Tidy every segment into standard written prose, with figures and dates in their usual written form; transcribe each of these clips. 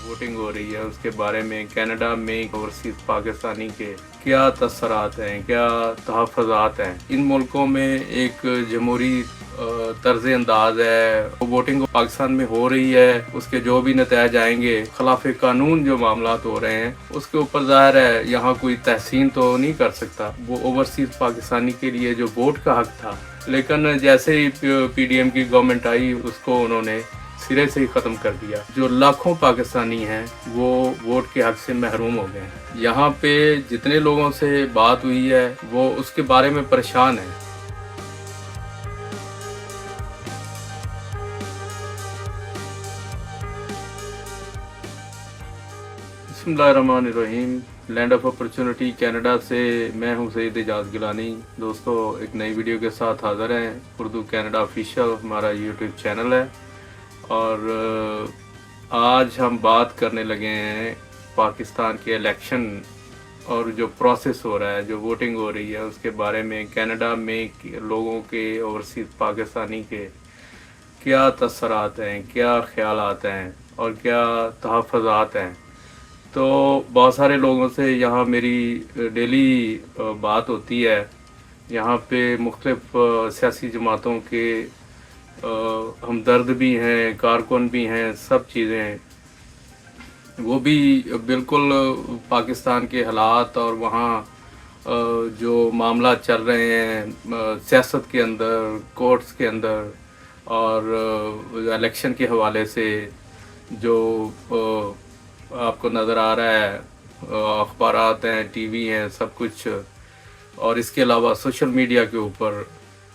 Voting हो रही है उसके बारे में कनाडा में ओवरसीज पाकिस्तानी के क्या तसरात हैं, क्या तहफ़्फ़ुज़ात हैं। इन मुल्कों में एक जमहूरी तर्ज़ अंदाज़ है, वोटिंग पाकिस्तान में हो रही है, उसके जो भी नताइज आएंगे, खिलाफ़ कानून जो मामलात हो रहे हैं उसके ऊपर ज़ाहिर है यहाँ कोई तहसीन तो नहीं कर सकता। वो ओवरसीज़ पाकिस्तानी के लिए जो वोट का हक़ था, लेकिन जैसे ही PDM की गवर्नमेंट आई उसको उन्होंने सिरे से ही ख़त्म कर दिया। जो लाखों पाकिस्तानी हैं वो वोट के हक़ से महरूम हो गए हैं। यहाँ पे जितने लोगों से बात हुई है वो उसके बारे में परेशान हैं। बिस्मिल्लाहिर्रहमानिर्रहीम। लैंड ऑफ अपॉर्चुनिटी कनाडा से मैं हूं सईद एजाज गिलानी। दोस्तों, एक नई वीडियो के साथ हाज़िर हैं। उर्दू कनाडा ऑफिशियल हमारा यूट्यूब चैनल है और आज हम बात करने लगे हैं पाकिस्तान के इलेक्शन और जो प्रोसेस हो रहा है, जो वोटिंग हो रही है उसके बारे में कनाडा में लोगों के, ओवरसीज़ पाकिस्तानी के क्या तसरात हैं, क्या ख्यालात हैं और क्या तहफ़्फ़ुज़ात हैं। तो बहुत सारे लोगों से यहाँ मेरी डेली बात होती है। यहाँ पे मुख्तलिफ सियासी जमातों के हमदर्द भी हैं, कारकुन भी हैं, सब चीज़ें वो भी बिल्कुल पाकिस्तान के हालात और वहाँ जो मामला चल रहे हैं सियासत के अंदर, कोर्ट्स के अंदर और इलेक्शन के हवाले से जो आपको नज़र आ रहा है, अखबारात हैं, टीवी हैं, सब कुछ, और इसके अलावा सोशल मीडिया के ऊपर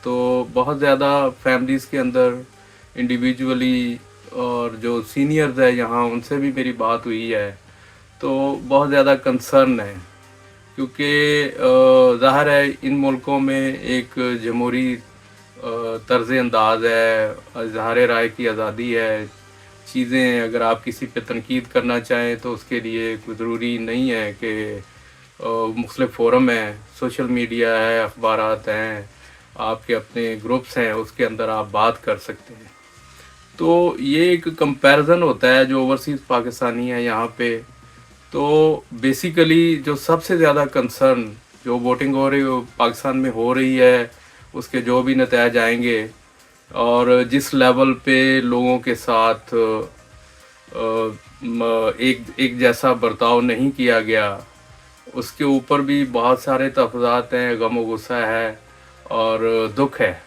तो बहुत ज़्यादा फैमिलीज़ के अंदर इंडिविजुअली और जो सीनियर्स है यहाँ उनसे भी मेरी बात हुई है तो बहुत ज़्यादा कंसर्न है, क्योंकि ज़ाहिर है इन मुल्कों में एक जमहूरी तर्ज़ अंदाज़ है, इज़हार राय की आज़ादी है। चीज़ें अगर आप किसी पे तनकीद करना चाहें तो उसके लिए कोई ज़रूरी नहीं है कि मुख्तलिफ फ़ोरम हैं, सोशल मीडिया है, अखबारात हैं, आपके अपने ग्रुप्स हैं, उसके अंदर आप बात कर सकते हैं। तो ये एक कंपैरिजन होता है जो ओवरसीज़ पाकिस्तानी है यहाँ पे। तो बेसिकली जो सबसे ज़्यादा कंसर्न जो वोटिंग हो रही पाकिस्तान में हो रही है उसके जो भी नताइज आएंगे और जिस लेवल पे लोगों के साथ एक जैसा बर्ताव नहीं किया गया उसके ऊपर भी बहुत सारे तहफ़्फ़ुज़ात हैं, गम और गुस्सा है और दुख है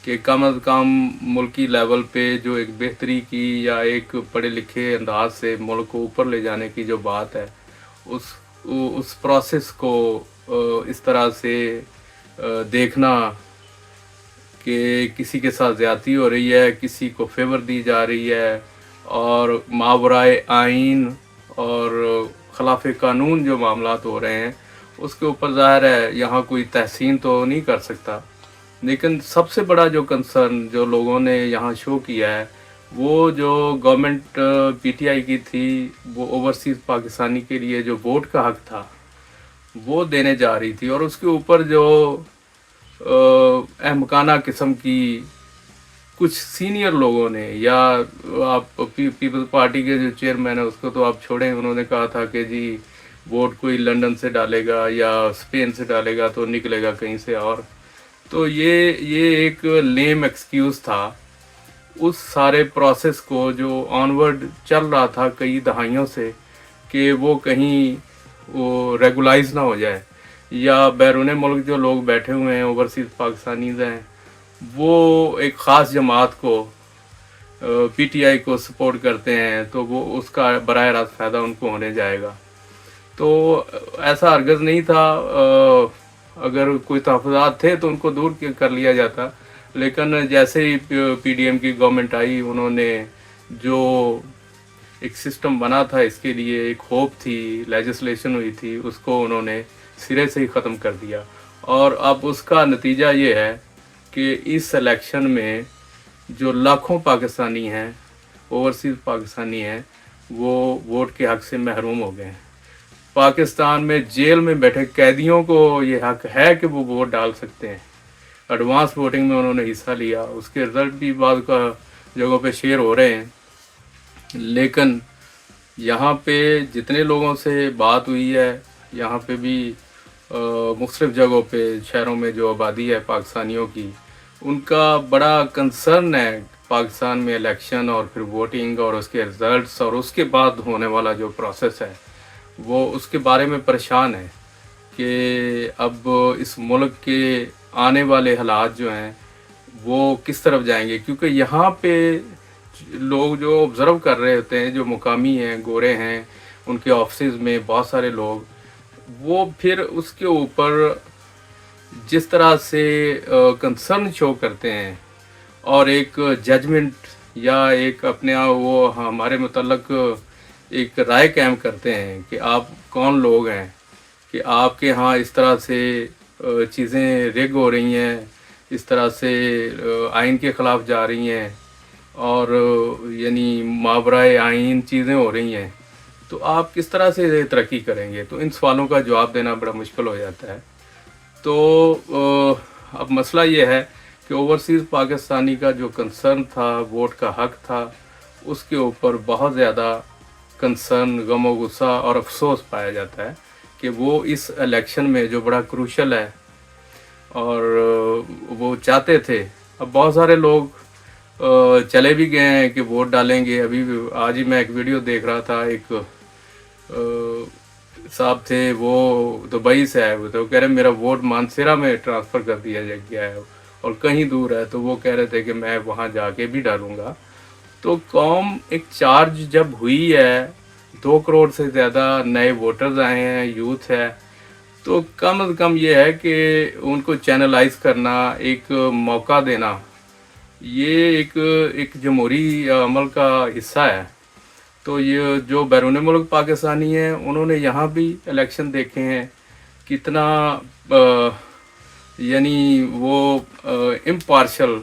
कि कम अज़ कम मुल्की लेवल पे जो एक बेहतरी की या एक पढ़े लिखे अंदाज से मुल्क को ऊपर ले जाने की जो बात है उस प्रोसेस को इस तरह से देखना कि किसी के साथ ज़्यादती हो रही है, किसी को फेवर दी जा रही है और मावराए आइन और खिलाफ़ कानून जो मामलात हो रहे हैं उसके ऊपर ज़ाहिर है यहाँ कोई तहसीन तो नहीं कर सकता। लेकिन सबसे बड़ा जो कंसर्न जो लोगों ने यहाँ शो किया है वो जो गवर्नमेंट PTI की थी, वो ओवरसीज़ पाकिस्तानी के लिए जो वोट का हक़ था वो देने जा रही थी और उसके ऊपर जो अहमकाना किस्म की कुछ सीनियर लोगों ने या आप पीपल्स पार्टी के जो चेयरमैन है उसको तो आप छोड़ें, उन्होंने कहा था कि जी वोट कोई लंदन से डालेगा या स्पेन से डालेगा तो निकलेगा कहीं से और। तो ये एक लेम एक्सक्यूज़ था उस सारे प्रोसेस को जो ऑनवर्ड चल रहा था कई दहाइयों से कि वो कहीं वो रेगुलाइज ना हो जाए या बैरून मुल्क जो लोग बैठे हुए हैं ओवरसीज़ पाकिस्तानीज़ हैं वो एक ख़ास जमात को PTI को सपोर्ट करते हैं तो वो उसका बराह रास्त फ़ायदा उनको होने जाएगा। तो ऐसा हरगिज़ नहीं था। अगर कोई तहफ़्फ़ुज़ात थे तो उनको दूर कर लिया जाता, लेकिन जैसे ही PDM की गवर्नमेंट आई उन्होंने जो एक सिस्टम बना था इसके लिए, एक होप थी, लेजिस्लेशन हुई थी, उसको उन्होंने सिरे से ही ख़त्म कर दिया और अब उसका नतीजा ये है कि इस इलेक्शन में जो लाखों पाकिस्तानी हैं, ओवरसीज़ पाकिस्तानी हैं, वो वोट के हक़ से महरूम हो गए हैं। पाकिस्तान में जेल में बैठे कैदियों को ये हक़ है कि वो वोट डाल सकते हैं। एडवांस वोटिंग में उन्होंने हिस्सा लिया, उसके रिज़ल्ट भी बाद का जगहों पे शेयर हो रहे हैं, लेकिन यहाँ पे जितने लोगों से बात हुई है, यहाँ पे भी मुख्तलिफ़ जगहों पे शहरों में जो आबादी है पाकिस्तानियों की, उनका बड़ा कंसर्न है पाकिस्तान में इलेक्शन और फिर वोटिंग और उसके रिज़ल्ट्स और उसके बाद होने वाला जो प्रोसेस है, वो उसके बारे में परेशान है कि अब इस मुल्क के आने वाले हालात जो हैं वो किस तरफ जाएंगे। क्योंकि यहाँ पे लोग जो ऑब्ज़र्व कर रहे होते हैं, जो मुकामी हैं, गोरे हैं, उनके ऑफिस में बहुत सारे लोग, वो फिर उसके ऊपर जिस तरह से कंसर्न शो करते हैं और एक जजमेंट या एक अपने आप वो हमारे मुतल्लक एक राय कायम करते हैं कि आप कौन लोग हैं कि आपके यहाँ इस तरह से चीज़ें रिग हो रही हैं, इस तरह से आइन के ख़िलाफ़ जा रही हैं और यानी मावराए आइन चीज़ें हो रही हैं, तो आप किस तरह से तरक्की करेंगे। तो इन सवालों का जवाब देना बड़ा मुश्किल हो जाता है। तो अब मसला ये है कि ओवरसीज़ पाकिस्तानी का जो कंसर्न था, वोट का हक़ था, उसके ऊपर बहुत ज़्यादा कंसर्न, गम गुस्सा और अफसोस पाया जाता है कि वो इस इलेक्शन में जो बड़ा क्रूशल है और वो चाहते थे। अब बहुत सारे लोग चले भी गए हैं कि वोट डालेंगे। अभी आज ही मैं एक वीडियो देख रहा था, एक साहब थे, वो दुबई से आए हुए थे, वो कह रहे मेरा वोट मानसेरा में ट्रांसफ़र कर दिया गया है और कहीं दूर है, तो वो कह रहे थे कि मैं वहाँ जाके भी डालूँगा। तो कौम एक चार्ज जब हुई है, 2 करोड़ से ज़्यादा नए वोटर्स आए हैं, यूथ है, तो कम से कम ये है कि उनको चैनलाइज करना, एक मौका देना, ये एक जमहूरी अमल का हिस्सा है। तो ये जो बैरून मुल्क पाकिस्तानी हैं, उन्होंने यहाँ भी इलेक्शन देखे हैं, कितना यानी वो इम्पार्शल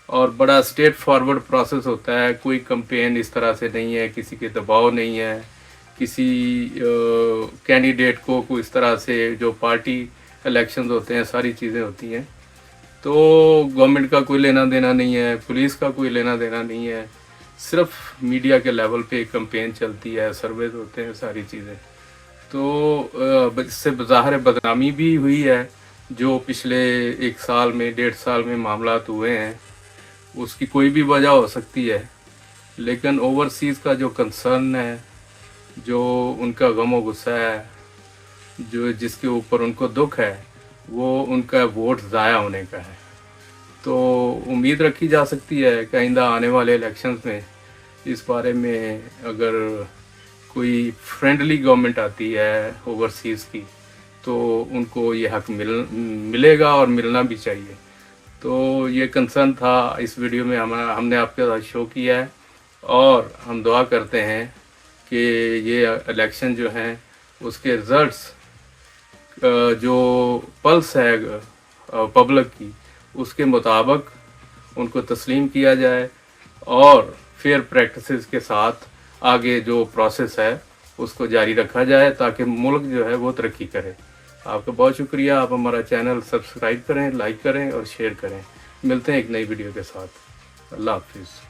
और बड़ा स्ट्रेट फॉरवर्ड प्रोसेस होता है। कोई कैंपेन इस तरह से नहीं है, किसी के दबाव नहीं है, किसी कैंडिडेट को कोई इस तरह से जो पार्टी इलेक्शंस होते हैं, सारी चीज़ें होती हैं। तो गवर्नमेंट का कोई लेना देना नहीं है, पुलिस का कोई लेना देना नहीं है, सिर्फ मीडिया के लेवल पे कैंपेन चलती है, सर्वेज होते हैं, सारी चीज़ें। तो इससे ज़ाहिर बदनामी भी हुई है, जो पिछले 1 साल में, 1.5 साल में मामलात हुए हैं, उसकी कोई भी वजह हो सकती है। लेकिन ओवरसीज़ का जो कंसर्न है, जो उनका गम और गुस्सा है, जो जिसके ऊपर उनको दुख है, वो उनका वोट ज़ाया होने का है। तो उम्मीद रखी जा सकती है कि आइंदा आने वाले इलेक्शंस में इस बारे में अगर कोई फ्रेंडली गवर्नमेंट आती है ओवरसीज़ की, तो उनको ये हक़ मिलेगा और मिलना भी चाहिए। तो ये कंसर्न था, इस वीडियो में हमने आपके साथ शो किया है और हम दुआ करते हैं कि ये इलेक्शन जो हैं उसके रिज़ल्ट्स जो पल्स है पब्लिक की, उसके मुताबिक उनको तस्लीम किया जाए और फेयर प्रैक्टिसेस के साथ आगे जो प्रोसेस है उसको जारी रखा जाए, ताकि मुल्क जो है वो तरक्की करे। आपका बहुत शुक्रिया। आप हमारा चैनल सब्सक्राइब करें, लाइक करें और शेयर करें। मिलते हैं एक नई वीडियो के साथ। अल्लाह हाफिज़।